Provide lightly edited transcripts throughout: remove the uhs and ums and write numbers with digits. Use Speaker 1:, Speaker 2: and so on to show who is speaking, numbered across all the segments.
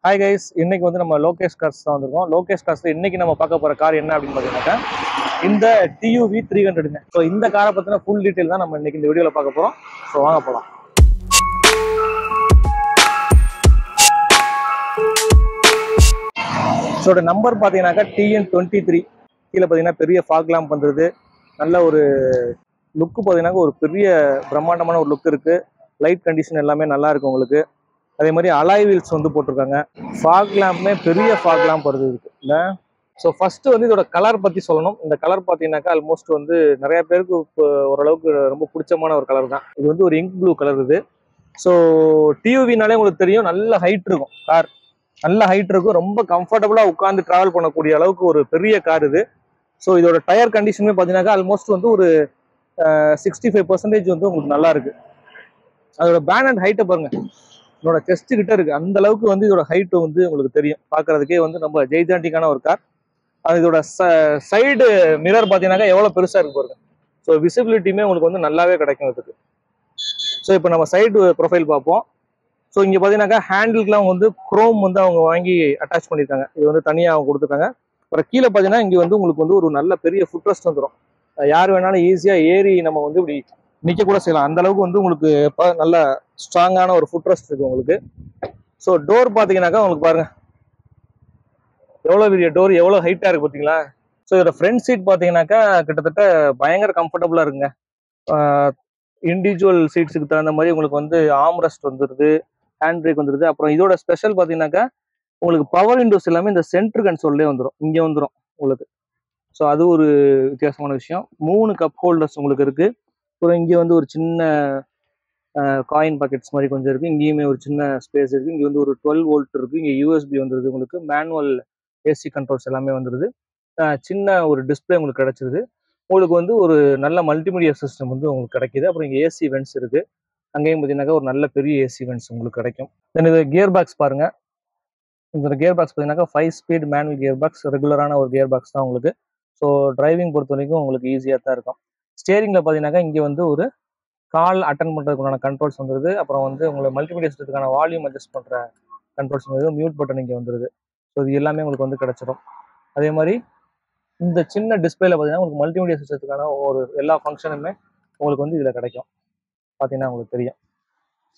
Speaker 1: Hi guys, இன்னைக்கு வந்து நம்ம லோகேஷ் கார்ஸ் தான் வந்திருக்கோம். லோகேஷ் கார்ஸ் இன்னைக்கு நம்ம பார்க்க போற கார் என்ன அப்படின்னு பார்த்தீங்கன்னாக்கா இந்த TUV 300ங்க. ஸோ இந்த காரை பற்றின ஃபுல் டீட்டெயில் தான் நம்ம இன்னைக்கு இந்த வீடியோவில் பார்க்க போகிறோம். ஸோ வாங்க போகலாம். ஸோ நம்பர் பார்த்தீங்கன்னாக்கா TN23. கீழே பார்த்தீங்கன்னா பெரிய ஃபாக் லேம்ப் வந்துருது. நல்ல ஒரு லுக்கு பார்த்தீங்கன்னா ஒரு பெரிய பிரம்மாண்டமான ஒரு லுக் இருக்குது. லைட் கண்டிஷன் எல்லாமே நல்லா இருக்கு உங்களுக்கு. அதே மாதிரி அலாய் வீல்ஸ் வந்து போட்டிருக்காங்க. ஃபாக் லேம்புமே பெரிய ஃபாக் லேம்ப் வருது இருக்கு இல்லை. ஸோ ஃபர்ஸ்ட் வந்து இதோட கலர் பற்றி சொல்லணும். இந்த கலர் பார்த்தீங்கன்னாக்கா ஆல்மோஸ்ட் வந்து நிறைய பேருக்கு இப்போ ஓரளவுக்கு ரொம்ப பிடிச்சமான ஒரு கலர் தான். இது வந்து ஒரு இங்க் ப்ளூ கலர் இது. ஸோ TUVனாலே உங்களுக்கு தெரியும், நல்ல ஹைட் இருக்கும் கார். நல்ல ஹைட் இருக்கும், ரொம்ப கம்ஃபர்டபுளாக உட்காந்து ட்ராவல் பண்ணக்கூடிய அளவுக்கு ஒரு பெரிய கார் இது. ஸோ இதோட டயர் கண்டிஷனுமே பார்த்தீங்கன்னாக்கா ஆல்மோஸ்ட் வந்து ஒரு 65% வந்து உங்களுக்கு நல்லா இருக்கு. அதோட பேனட் ஹைட்டை பாருங்க, இதோட செஸ்ட் கிட்ட இருக்கு. அந்த அளவுக்கு வந்து இதோட ஹைட் வந்து உங்களுக்கு தெரியும். பார்க்கறதுக்கே வந்து நம்ம ஜெய்ஜாண்டிக்கான ஒரு கார். அது இதோட சைடு மிரர் பார்த்தீங்கன்னாக்கா எவ்வளோ பெருசாக இருக்கு பாருங்க. ஸோ விசிபிலிட்டியுமே உங்களுக்கு வந்து நல்லாவே கிடைக்கும் இதுக்கு. ஸோ இப்போ நம்ம சைடு ப்ரொஃபைல் பார்ப்போம். ஸோ இங்கே பார்த்தீங்கன்னாக்கா ஹேண்டிலுக்குலாம் வந்து குரோம் வந்து அவங்க வாங்கி அட்டாச் பண்ணியிருக்காங்க. இது வந்து தனியாக அவங்க கொடுத்துருக்காங்க. அப்புறம் கீழே பார்த்தீங்கன்னா இங்கே வந்து உங்களுக்கு வந்து ஒரு நல்ல பெரிய ஃபுட் ரெஸ்ட் வந்துடும். யார் வேணாலும் ஈஸியாக ஏறி நம்ம வந்து இப்படி நிற்க கூட செய்யலாம். அந்த அளவுக்கு வந்து உங்களுக்கு நல்ல ஸ்ட்ராங்கான ஒரு ஃபுட் ரெஸ்ட் இருக்கு உங்களுக்கு. ஸோ டோர் பார்த்தீங்கன்னாக்கா உங்களுக்கு பாருங்க எவ்வளோ பெரிய டோர், எவ்வளோ ஹைட்டாக இருக்கு பார்த்தீங்களா. ஸோ இதோட ஃப்ரண்ட் சீட் பார்த்தீங்கன்னாக்கா கிட்டத்தட்ட பயங்கர கம்ஃபர்டபுளாக இருக்குங்க. இண்டிவிஜுவல் சீட்ஸுக்கு தகுந்த மாதிரி உங்களுக்கு வந்து ஆர்ம் ரெஸ்ட் வந்துடுது, ஹேண்ட் பிரேக் வந்துடுது. அப்புறம் இதோட ஸ்பெஷல் பார்த்தீங்கன்னாக்கா உங்களுக்கு பவர் விண்டோஸ் எல்லாமே இந்த சென்டர் கன்சோல்லே வந்துடும், இங்கே வந்துடும் உங்களுக்கு. ஸோ அது ஒரு வித்தியாசமான விஷயம். 3 கப் ஹோல்டர்ஸ் உங்களுக்கு இருக்கு. அப்புறம் இங்கே வந்து ஒரு சின்ன காயின் பாக்கெட்ஸ் மாதிரி கொஞ்சம் இருக்குது. இங்கேயுமே ஒரு சின்ன ஸ்பேஸ் இருக்குது. இங்கே வந்து ஒரு 12 வோல்ட் இருக்குது. இங்கே USB வந்துடுது உங்களுக்கு. மேனுவல் AC கண்ட்ரோல்ஸ் எல்லாமே வந்துடுது. சின்ன ஒரு டிஸ்பிளே உங்களுக்கு கிடச்சிருது. உங்களுக்கு வந்து ஒரு நல்ல மல்டிமீடியா சிஸ்டம் வந்து உங்களுக்கு கிடைக்கிது. அப்புறம் இங்கே AC வென்ட்ஸ் இருக்குது. அங்கேயும் பார்த்தீங்கன்னாக்கா ஒரு நல்ல பெரிய AC வென்ட்ஸ் உங்களுக்கு கிடைக்கும். தென் இது கியர் பாக்ஸ் பாருங்கள். இந்த கியர் பாக்ஸ் பார்த்தீங்கன்னாக்கா 5 ஸ்பீட் மேனுவல் கியர் பாக்ஸ், ரெகுலரான ஒரு கியர் பாக்ஸ் தான் உங்களுக்கு. ஸோ டிரைவிங் பொறுத்த வரைக்கும் உங்களுக்கு ஈஸியாக தான் இருக்கும். ஸ்டேரிங்கில் பார்த்தீங்கன்னாக்கா இங்கே வந்து ஒரு கால் அட்டன் பண்ணுறதுக்குண்டான கண்ட்ரோல்ஸ் வந்துடுது. அப்புறம் வந்து உங்களுக்கு மல்டிமீடியா சிஸ்டத்துக்கான வால்யூம் அட்ஜஸ்ட் பண்ணுற கண்ட்ரோல்ஸ் வந்துடுது. மியூட் பட்டன் இங்கே வந்துடுது. ஸோ இது எல்லாமே உங்களுக்கு வந்து கிடச்சிடும். அதே மாதிரி இந்த சின்ன டிஸ்பிளேல பார்த்தீங்கன்னா உங்களுக்கு மல்டிமீடியா சிஸ்டத்துக்கான ஒரு எல்லா ஃபங்க்ஷனுமே உங்களுக்கு வந்து இதில் கிடைக்கும். பார்த்தீங்கன்னா உங்களுக்கு தெரியும்.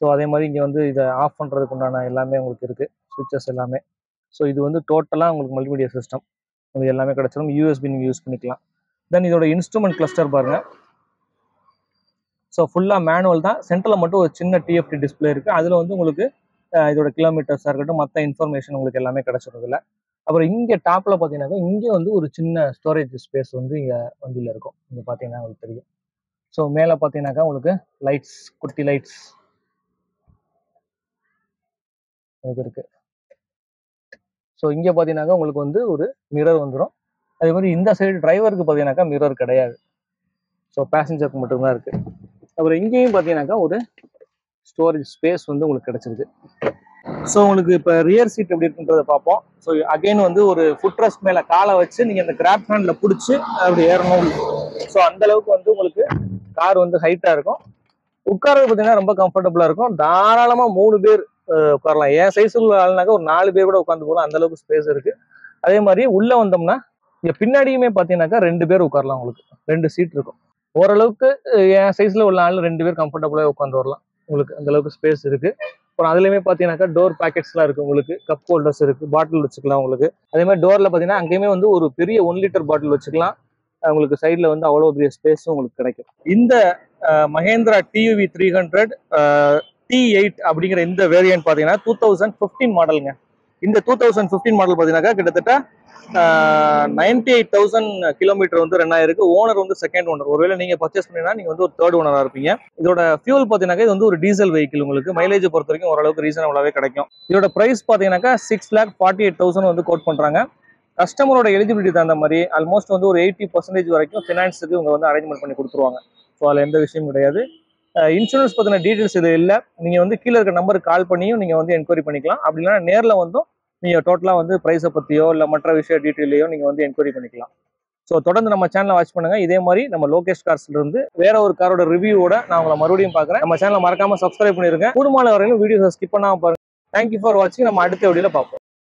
Speaker 1: ஸோ அதே மாதிரி இங்கே வந்து இதை ஆஃப் பண்ணுறதுக்கு உண்டான எல்லாமே உங்களுக்கு இருக்குது, சுவிட்சஸ் எல்லாமே. ஸோ இது வந்து டோட்டலாக உங்களுக்கு மல்டிமீடியா சிஸ்டம் உங்களுக்கு எல்லாமே கிடச்சிடும். USB நீங்கள் யூஸ் பண்ணிக்கலாம். தென் இதோட இன்ஸ்ட்ருமெண்ட் கிளஸ்டர் பாருங்கள். ஸோ ஃபுல்லாக மேனுவல் தான். சென்டரில் மட்டும் ஒரு சின்ன TFT டிஸ்பிளே இருக்குது. அதில் வந்து உங்களுக்கு இதோட கிலோமீட்டர்ஸாக இருக்கட்டும், மற்ற இன்ஃபர்மேஷன் உங்களுக்கு எல்லாமே கிடச்சிருக்குல்ல. அப்புறம் இங்கே டாப்பில் பார்த்தீங்கன்னாக்கா இங்கே வந்து ஒரு சின்ன ஸ்டோரேஜ் ஸ்பேஸ் வந்து இங்கே வண்டியில் இருக்கும். இங்கே பார்த்தீங்கன்னா உங்களுக்கு தெரியும். ஸோ மேலே பார்த்தீங்கன்னாக்கா உங்களுக்கு லைட்ஸ், குட்டி லைட்ஸ் இது இருக்குது. ஸோ இங்கே பார்த்தீங்கன்னாக்கா உங்களுக்கு வந்து ஒரு மிரர் வந்துடும். அதே மாதிரி இந்த சைடு டிரைவருக்கு பார்த்தீங்கன்னாக்கா மிரர் கிடையாது. ஸோ பேசஞ்சருக்கு மட்டும்தான் இருக்குது. அப்புறம் இங்கேயும் பார்த்தீங்கன்னாக்கா ஒரு ஸ்டோரேஜ் ஸ்பேஸ் வந்து உங்களுக்கு கிடச்சிருக்கு. ஸோ உங்களுக்கு இப்போ ரியர் சீட் எப்படி இருக்குன்றதை பார்ப்போம். ஸோ அகைன் வந்து ஒரு ஃபுட் ரெஸ்ட் மேலே காலை வச்சு நீங்கள் இந்த கிராப் ஹேண்டில் பிடிச்சி அப்படி ஏறணும். ஸோ அந்தளவுக்கு வந்து உங்களுக்கு கார் வந்து ஹைட்டாக இருக்கும். உட்காரது பார்த்தீங்கன்னா ரொம்ப கம்ஃபர்டபுளாக இருக்கும். தாராளமாக 3 பேர் உட்காரலாம். என் சைஸுக்குள்ள ஆளுனாக்கா ஒரு 4 பேர் கூட உட்காந்து போகலாம். அந்தளவுக்கு ஸ்பேஸ் இருக்குது. அதே மாதிரி உள்ளே வந்தோம்னா இங்கே பின்னாடியுமே பார்த்தீங்கன்னாக்கா 2 பேர் உட்காரலாம். உங்களுக்கு 2 சீட் இருக்கும். ஓரளவுக்கு என் சைஸில் உள்ள ஆள் 2 பேர் கம்ஃபர்டபுளாக உட்காந்து வரலாம். உங்களுக்கு அந்தளவுக்கு ஸ்பேஸ் இருக்குது. அப்புறம் அதுலேயுமே பார்த்தீங்கன்னாக்கா டோர் பேக்கெட்ஸ்லாம் இருக்குது உங்களுக்கு. கப் ஹோல்டர்ஸ் இருக்குது, பாட்டில் வச்சுக்கலாம் உங்களுக்கு. அதே மாதிரி டோரில் பார்த்தீங்கன்னா அங்கேயுமே வந்து ஒரு பெரிய 1 லிட்டர் பாட்டில் வச்சுக்கலாம். உங்களுக்கு சைடில் வந்து அவ்வளோ பெரிய ஸ்பேஸும் உங்களுக்கு கிடைக்கும். இந்த மஹேந்திரா TUV 300 T8 அப்படிங்கிற இந்த வேரியன்ட் பார்த்தீங்கன்னா 2015 மாடலுங்க. இந்த 2015 மாடல் பார்த்தீங்கன்னாக்கா கிட்டத்தட்ட 98,000 கிலோமீட்டர் வந்து ரன் ஆயிருக்கு. ஓனர் வந்து செகண்ட் ஓனர். ஒருவேளை நீங்கள் பர்ச்சேஸ் பண்ணீங்கன்னா நீங்கள் வந்து ஒரு தேர்ட் ஓனராக இருப்பீங்க. இதோட ஃபியூல் பார்த்தீங்கன்னாக்கா இது வந்து ஒரு டீசல் வெஹிக்கிள். உங்களுக்கு மைலேஜ் பொறுத்த வரைக்கும் ஓரளவுக்கு ரீசனபிளாகவே கிடைக்கும். இதோட ப்ரைஸ் பார்த்தீங்கன்னாக்கா 6,48,000 வந்து கோட் பண்ணுறாங்க. கஸ்டமரோட எலிஜிபிலிட்டி தகுந்த மாதிரி ஆல்மோஸ்ட் வந்து ஒரு 80% வரைக்கும் ஃபினான்ஸுக்கு இவங்க வந்து அரேஞ்ச்மெண்ட் பண்ணி கொடுத்துருவாங்க. ஸோ அதில் எந்த விஷயமும் கிடையாது. இன்சூரன்ஸ் பற்றின டீட்டெயில்ஸ் இது இல்லை. நீங்கள் வந்து கீழே இருக்க நம்பருக்கு கால் பண்ணியும் நீங்கள் வந்து என்கொயரி பண்ணிக்கலாம். அப்படி இல்லைன்னா நேரில் வந்தும் நீங்கள் டோட்டலாக வந்து ப்ரைஸை பற்றியோ இல்லை மற்ற விஷய டீட்டெயிலையோ நீங்கள் வந்து என்கொயரி பண்ணிக்கலாம். ஸோ தொடர்ந்து நம்ம சேனலை வாட்ச் பண்ணுங்கள். இதே மாதிரி நம்ம லோகேஷ் கார்ஸ்லேருந்து வேற ஒரு காரோட ரிவ்யூவோட நான் உங்களை மறுபடியும் பார்க்குறேன். நம்ம சேனலை மறக்காமல் சப்ஸ்கிரைப் பண்ணிருங்க. கூடுமான வரையிலும் வீடியோஸை ஸ்கிப் பண்ணாமல் பாருங்கள். தேங்க்யூ ஃபார் வாட்சிங். நம்ம அடுத்த வீடியோல பார்ப்போம்.